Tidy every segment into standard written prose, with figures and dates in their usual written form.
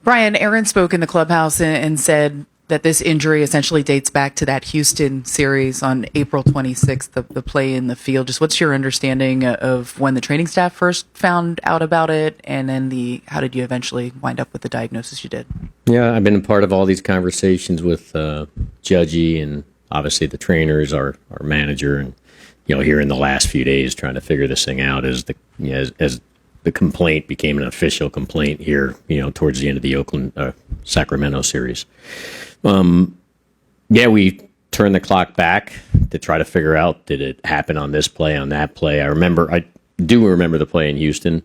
Brian, Aaron spoke in the clubhouse and said that this injury essentially dates back to that Houston series on April 26th, the play in the field. Just what's your understanding of when the training staff first found out about it, and then how did you eventually wind up with the diagnosis you did? Yeah, I've been a part of all these conversations with Judgy and obviously the trainers, our manager, and here in the last few days trying to figure this thing out as the complaint became an official complaint here, towards the end of the Sacramento series. We turned the clock back to try to figure out, did it happen on this play, on that play? I do remember the play in Houston,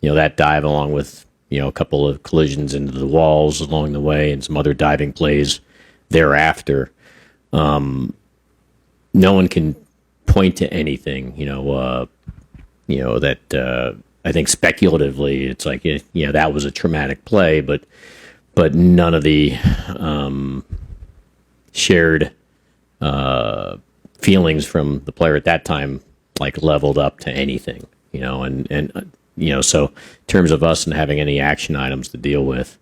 that dive along with, a couple of collisions into the walls along the way and some other diving plays thereafter. No one can point to anything, that I think speculatively it's like, that was a traumatic play, but none of the shared feelings from the player at that time leveled up to anything, so in terms of us and having any action items to deal with,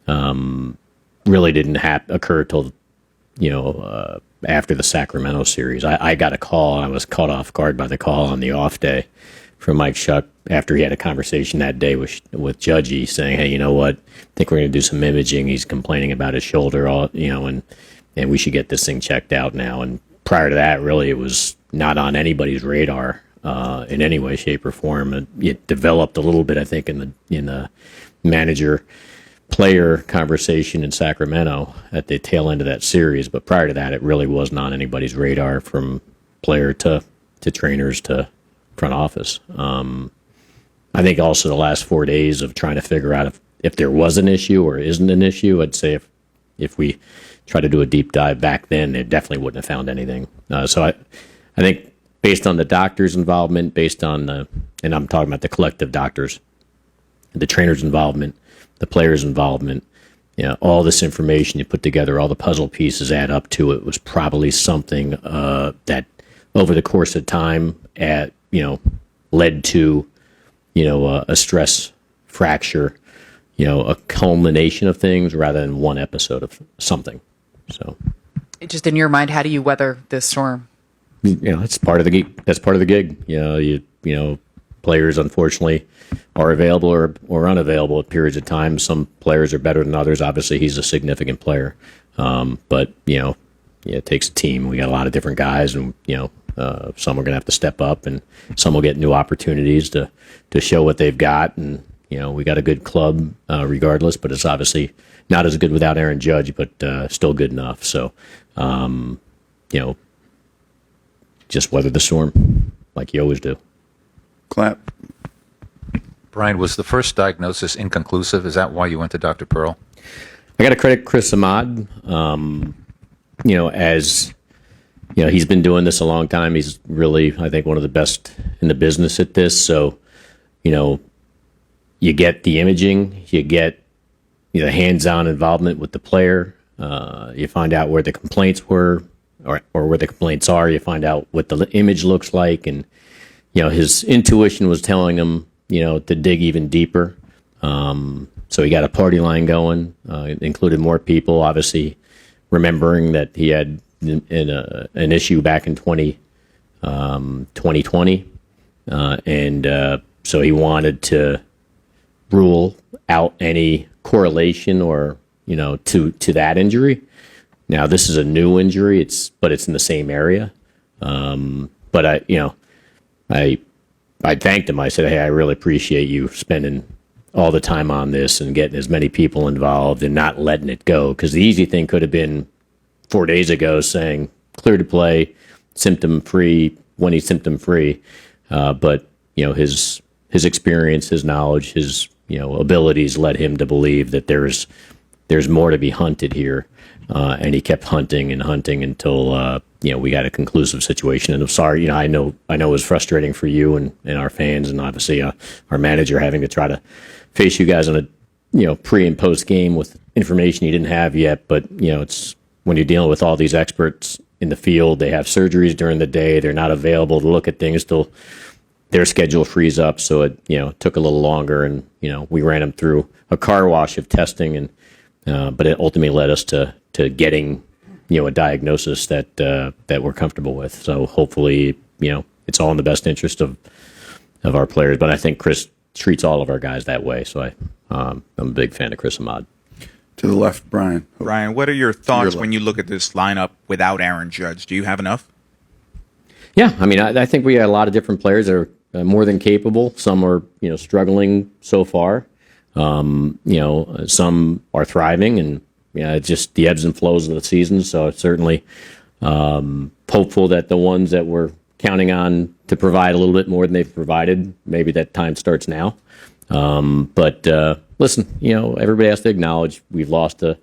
really didn't occur till after the Sacramento series. I got a call. I was caught off guard by the call on the off day from Mike Schuck after he had a conversation that day with Judgy saying, hey, you know what? I think we're going to do some imaging. He's complaining about his shoulder, and we should get this thing checked out now. And prior to that, really, it was not on anybody's radar in any way, shape, or form. It developed a little bit, I think, in the manager-player conversation in Sacramento at the tail end of that series. But prior to that, it really was not on anybody's radar, from player to trainers to front office. I think also the last 4 days of trying to figure out if there was an issue or isn't an issue. I'd say if we try to do a deep dive back then, it definitely wouldn't have found anything. So I think based on the doctor's involvement, based on and I'm talking about the collective doctors, the trainers' involvement, the players' involvement, all this information you put together, all the puzzle pieces add up to it, was probably something that over the course of time led to a stress fracture, a culmination of things rather than one episode of something. So, just in your mind, how do you weather this storm? It's part of the gig. That's part of the gig. Players unfortunately are available or unavailable at periods of time. Some players are better than others. Obviously, he's a significant player, but it takes a team. We got a lot of different guys, and some are going to have to step up, and some will get new opportunities to show what they've got. And we got a good club regardless, but it's obviously not as good without Aaron Judge, but still good enough. So, just weather the storm like you always do. Clap. Brian, was the first diagnosis inconclusive? Is that why you went to Dr. Pearl? I got to credit Chris Ahmad. As he's been doing this a long time. He's really, I think, one of the best in the business at this. So, you get the imaging, you get the hands-on involvement with the player. You find out where the complaints were, or where the complaints are. You find out what the image looks like, and his intuition was telling him, to dig even deeper. So he got a party line going, included more people. Obviously, remembering that he had an issue back in 2020, and so he wanted to rule out any correlation or to that injury. Now this is a new injury, but it's in the same area. But I thanked him. I said, hey, I really appreciate you spending all the time on this and getting as many people involved and not letting it go, because the easy thing could have been 4 days ago saying clear to play, symptom free when he's symptom free. But his experience, his knowledge, his abilities led him to believe that there's more to be hunted here, and he kept hunting and hunting until we got a conclusive situation. And I'm sorry, I know it was frustrating for you and our fans, and obviously our manager having to try to face you guys on a pre and post game with information you didn't have yet. But it's when you're dealing with all these experts in the field, they have surgeries during the day, they're not available to look at things till their schedule frees up, so it took a little longer, and we ran them through a car wash of testing, and but it ultimately led us to getting a diagnosis that we're comfortable with. So hopefully it's all in the best interest of our players. But I think Chris treats all of our guys that way. So I'm a big fan of Chris Ahmad. To the left, Brian. Brian, what are your thoughts when you look at this lineup without Aaron Judge? Do you have enough? Yeah, I mean, I think we got a lot of different players that are more than capable. Some are struggling so far. Some are thriving, and it's just the ebbs and flows of the season. So it's certainly hopeful that the ones that we're counting on to provide a little bit more than they've provided, maybe that time starts now. But listen, everybody has to acknowledge we've lost a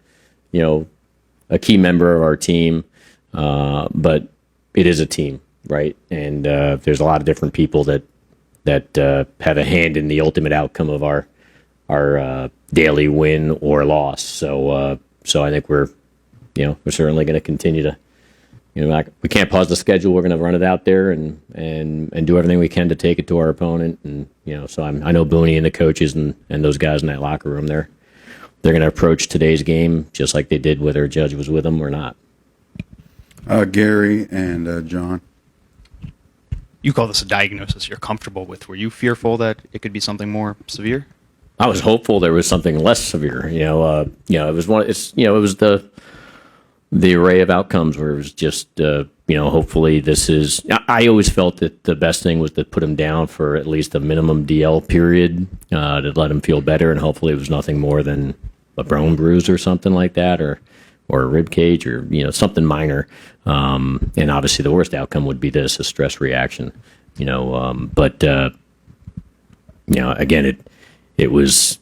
key member of our team, but it is a team, right? And there's a lot of different people that have a hand in the ultimate outcome of our daily win or loss. So I think we're certainly going to continue to, we can't pause the schedule. We're going to run it out there and do everything we can to take it to our opponent. And so I know Booney and the coaches and those guys in that locker room, they're going to approach today's game just like they did whether Judge was with them or not. Gary and John. You call this a diagnosis you're comfortable with. Were you fearful that it could be something more severe? I was hopeful there was something less severe. It was it was the array of outcomes where it was just hopefully this is. I always felt that the best thing was to put him down for at least a minimum DL period to let him feel better, and hopefully it was nothing more than a bone bruise or something like that, or a rib cage, or something minor. And obviously the worst outcome would be a stress reaction. But again, it was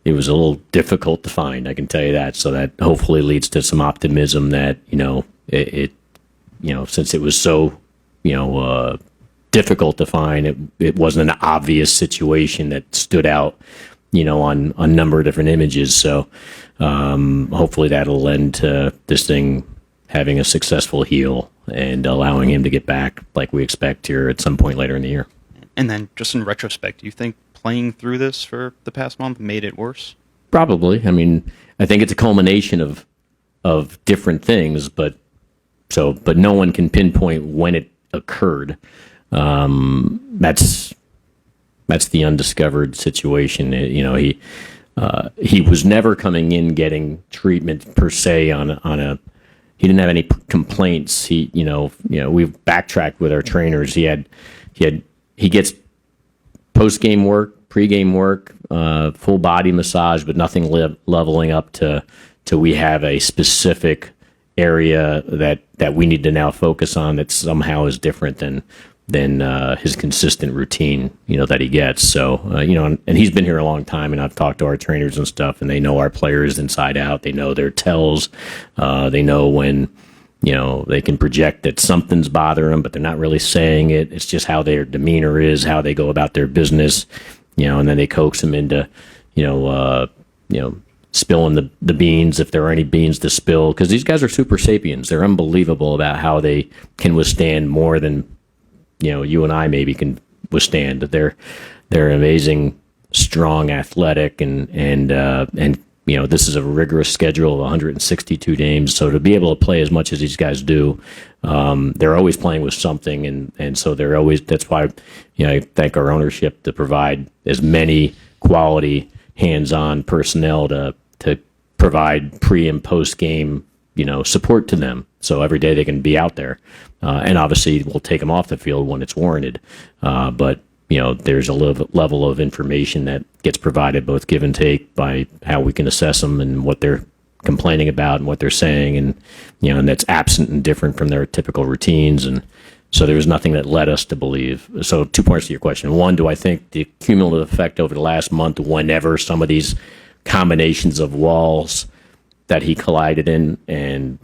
a little difficult to find, I can tell you that. So that hopefully leads to some optimism that since it was so difficult to find, it wasn't an obvious situation that stood out on a number of different images. So hopefully that'll lend to this thing having a successful heal and allowing him to get back like we expect here at some point later in the year. And then just in retrospect, do you think playing through this for the past month made it worse? Probably. I mean, I think it's a culmination of different things, but no one can pinpoint when it occurred. That's the undiscovered situation. He was never coming in getting treatment per se on a. He didn't have any complaints. We've backtracked with our trainers. He gets post-game work, pre-game work, full body massage, but nothing leveling up to we have a specific area that we need to now focus on that somehow is different than his consistent routine, that he gets. So, and he's been here a long time, and I've talked to our trainers and stuff, and they know our players inside out. They know their tells. They know when, they can project that something's bothering them, but they're not really saying it. It's just how their demeanor is, how they go about their business, and then they coax them into, spilling the beans if there are any beans to spill, because these guys are super sapiens. They're unbelievable about how they can withstand more than you and I maybe can withstand. They're amazing, strong, athletic, and this is a rigorous schedule of 162 games. So to be able to play as much as these guys do, they're always playing with something, and so they're always. That's why I thank our ownership to provide as many quality hands-on personnel to provide pre and post game support to them. So every day they can be out there. And obviously we'll take them off the field when it's warranted. But, there's a level of information that gets provided, both give and take, by how we can assess them and what they're complaining about and what they're saying. And, and that's absent and different from their typical routines. And so there was nothing that led us to believe. So 2 parts to your question. One, do I think the cumulative effect over the last month, whenever some of these combinations of walls that he collided in and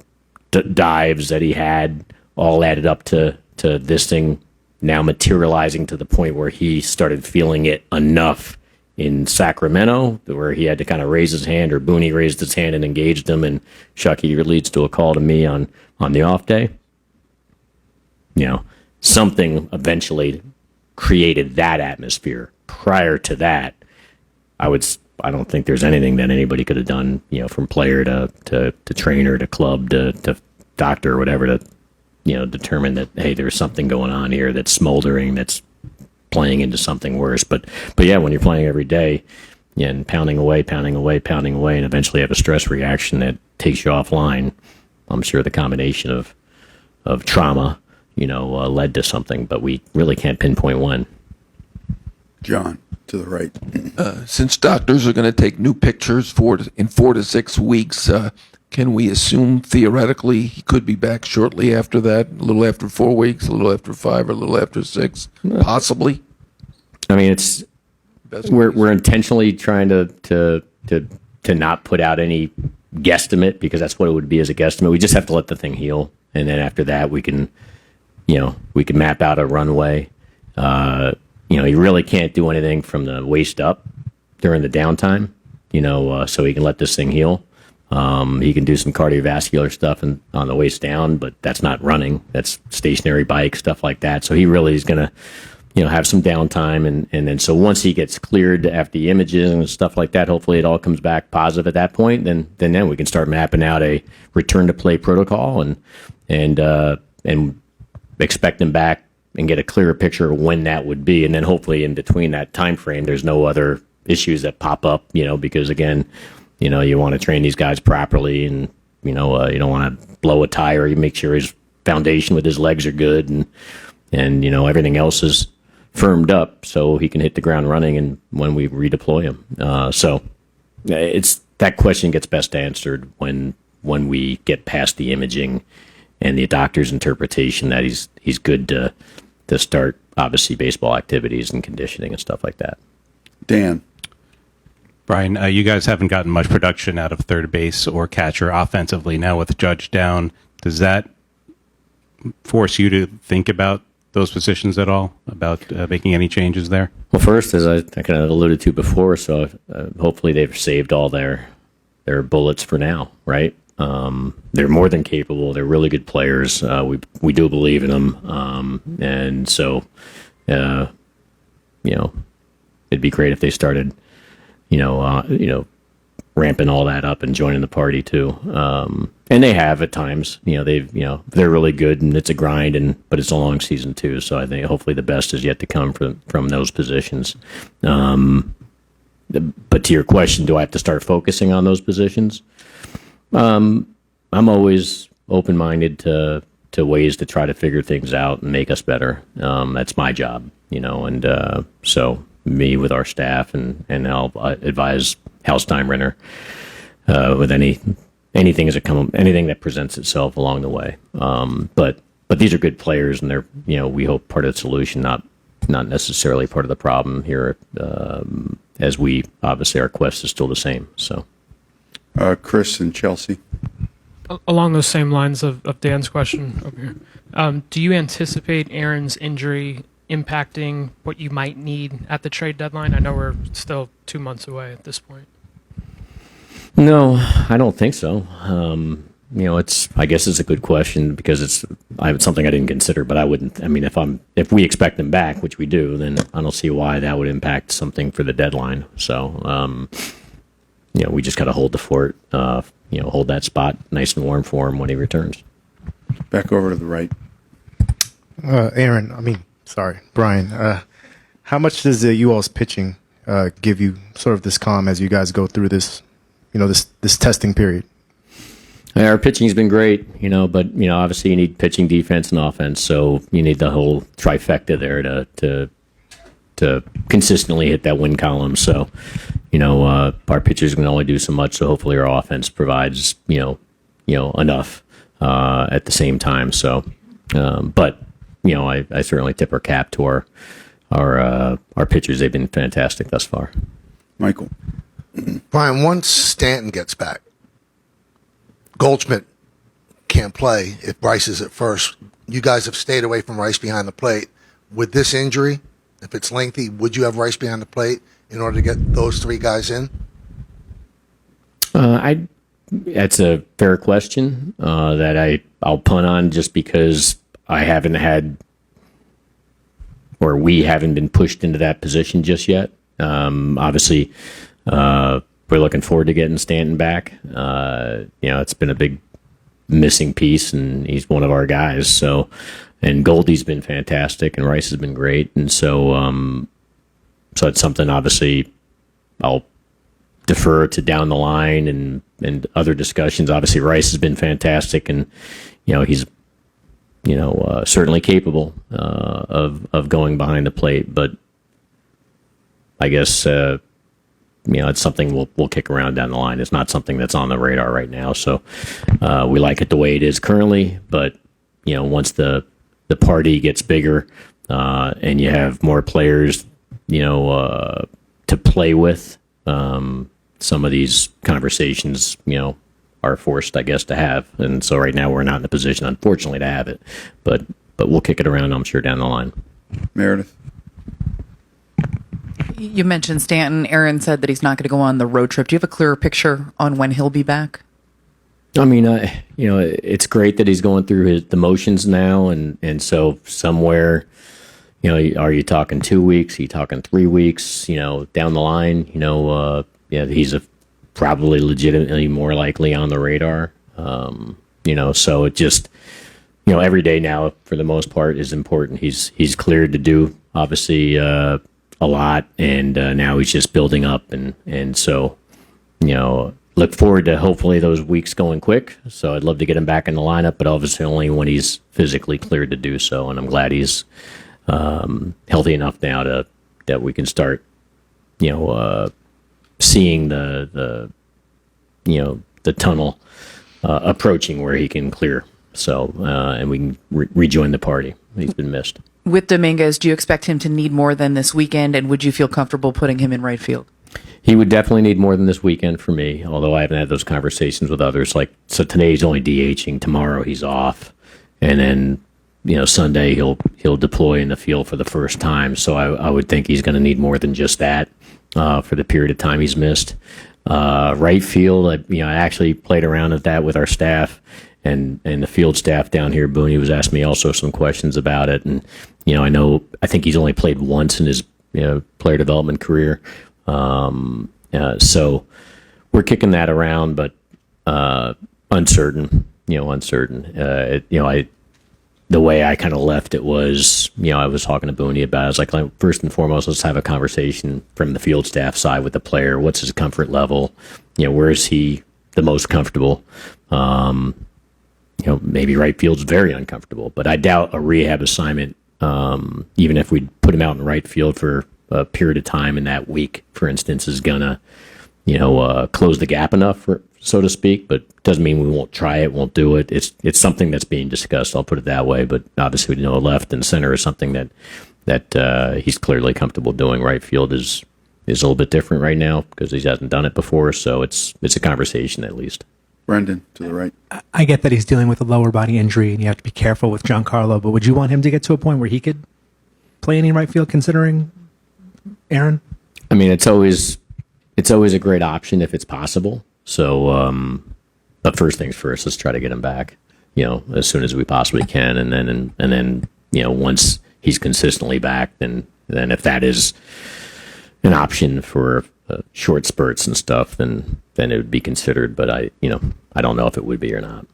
dives that he had all added up to this thing now materializing to the point where he started feeling it enough in Sacramento where he had to kind of raise his hand, or Booney raised his hand and engaged him, and Shucky leads to a call to me on the off day. Something eventually created that atmosphere. Prior to that, I don't think there's anything that anybody could have done, from player to trainer to club to doctor or whatever to, determine that, hey, there's something going on here that's smoldering, that's playing into something worse. But yeah, when you're playing every day and pounding away, and eventually have a stress reaction that takes you offline, I'm sure the combination of trauma, led to something, but we really can't pinpoint when. John, to the right. Since doctors are going to take new pictures in 4 to 6 weeks, can we assume theoretically he could be back shortly after that, a little after 4 weeks, a little after 5, or a little after 6, possibly? I mean, we're intentionally trying to not put out any guesstimate, because that's what it would be as a guesstimate. We just have to let the thing heal, and then after that we can map out a runway. You really can't do anything from the waist up during the downtime, so he can let this thing heal. He can do some cardiovascular stuff on the waist down, but that's not running. That's stationary bike, stuff like that. So he really is going to, have some downtime. And then so once he gets cleared after the images and stuff like that, hopefully it all comes back positive at that point. Then we can start mapping out a return to play protocol and expect him back and get a clearer picture of when that would be. And then hopefully in between that time frame, there's no other issues that pop up, because again, you want to train these guys properly, and, you don't want to blow a tire. You make sure his foundation with his legs are good, and everything else is firmed up so he can hit the ground running and when we redeploy him. So it's that question gets best answered when we get past the imaging and the doctor's interpretation that he's good to start, obviously, baseball activities and conditioning and stuff like that. Dan. Brian, you guys haven't gotten much production out of third base or catcher offensively. Now with Judge down, does that force you to think about those positions at all, about making any changes there? Well, first, as I kind of alluded to before, so hopefully they've saved all their bullets for now, right? They're more than capable. They're really good players. We do believe in them, and so it'd be great if they started, ramping all that up and joining the party too. And they have at times. They're really good, and it's a grind, but it's a long season too. So I think hopefully the best is yet to come from those positions. But to your question, do I have to start focusing on those positions? I'm always open-minded to ways to try to figure things out and make us better. That's my job, and so me with our staff and I'll advise Hal Steinbrenner with anything that presents itself along the way. But these are good players, and they're we hope part of the solution, not necessarily part of the problem here. As we obviously our quest is still the same. So, Chris and Chelsea. Along those same lines of Dan's question over here, do you anticipate Aaron's injury impacting what you might need at the trade deadline? I know we're still 2 months away at this point. No, I don't think so. I guess it's a good question because it's something I didn't consider, but I wouldn't. I mean, if we expect them back, which we do, then I don't see why that would impact something for the deadline. So, we just got to hold the fort, hold that spot nice and warm for him when he returns. Back over to the right. Brian, how much does you all's pitching give you sort of this calm as you guys go through this, this testing period? Our pitching's been great, but obviously you need pitching, defense, and offense. So you need the whole trifecta there to consistently hit that win column. So, our pitchers can only do so much. So hopefully our offense provides, enough at the same time. So, but I certainly tip our cap to our pitchers. They've been fantastic thus far. Michael. Brian, once Stanton gets back, Goldschmidt can't play if Bryce is at first. You guys have stayed away from Rice behind the plate. With this injury, if it's lengthy, would you have Rice behind the plate in order to get those three guys in? That's a fair question that I'll punt on just because I haven't had or we haven't been pushed into that position just yet. Obviously, we're looking forward to getting Stanton back. It's been a big missing piece, and he's one of our guys. So, and Goldie's been fantastic, and Rice has been great, and so it's something obviously I'll defer to down the line and other discussions. Obviously, Rice has been fantastic, and he's certainly capable of going behind the plate. But I guess it's something we'll kick around down the line. It's not something that's on the radar right now. So we like it the way it is currently. But once the party gets bigger and you have more players, to play with, some of these conversations, are forced, I guess, to have. And so right now we're not in a position, unfortunately, to have it. But we'll kick it around, I'm sure, down the line. Meredith. You mentioned Stanton. Aaron said that he's not going to go on the road trip. Do you have a clearer picture on when he'll be back? I mean, it's great that he's going through the motions now. And so somewhere, are you talking 2 weeks? Are you talking 3 weeks? Down the line, he's probably legitimately more likely on the radar. So it just, every day now for the most part is important. He's cleared to do obviously a lot, and now he's just building up, and so look forward to hopefully those weeks going quick. So I'd love to get him back in the lineup, but obviously only when he's physically cleared to do so. And I'm glad he's healthy enough now that we can start seeing the tunnel approaching where he can clear. So and we can rejoin the party. He's been missed. With Dominguez, do you expect him to need more than this weekend, and would you feel comfortable putting him in right field? He would definitely need more than this weekend for me, although I haven't had those conversations with others. So today he's only DHing, tomorrow he's off, and then Sunday he'll deploy in the field for the first time. So I would think he's going to need more than just that for the period of time he's missed. Right field, I actually played around at that with our staff. And the field staff down here, Booney was asking me also some questions about it. And, I think he's only played once in his player development career. So we're kicking that around, but uncertain. The way I kind of left it was, I was talking to Booney about it. I was like, first and foremost, let's have a conversation from the field staff side with the player. What's his comfort level? Where is he the most comfortable? Maybe right field's very uncomfortable, but I doubt a rehab assignment, even if we put him out in right field for a period of time in that week, for instance, is gonna, close the gap enough, so to speak. But doesn't mean we won't try it, won't do it. It's something that's being discussed. I'll put it that way. But obviously, left and center is something that he's clearly comfortable doing. Right field is a little bit different right now because he hasn't done it before. So it's a conversation at least. Brendan, to the right. I get that he's dealing with a lower body injury and you have to be careful with Giancarlo, but would you want him to get to a point where he could play any right field considering Aaron? I mean, it's always a great option if it's possible. So, but first things first, let's try to get him back, as soon as we possibly can. And then, once he's consistently back, then if that is an option for short spurts and stuff, then it would be considered. But I don't know if it would be or not.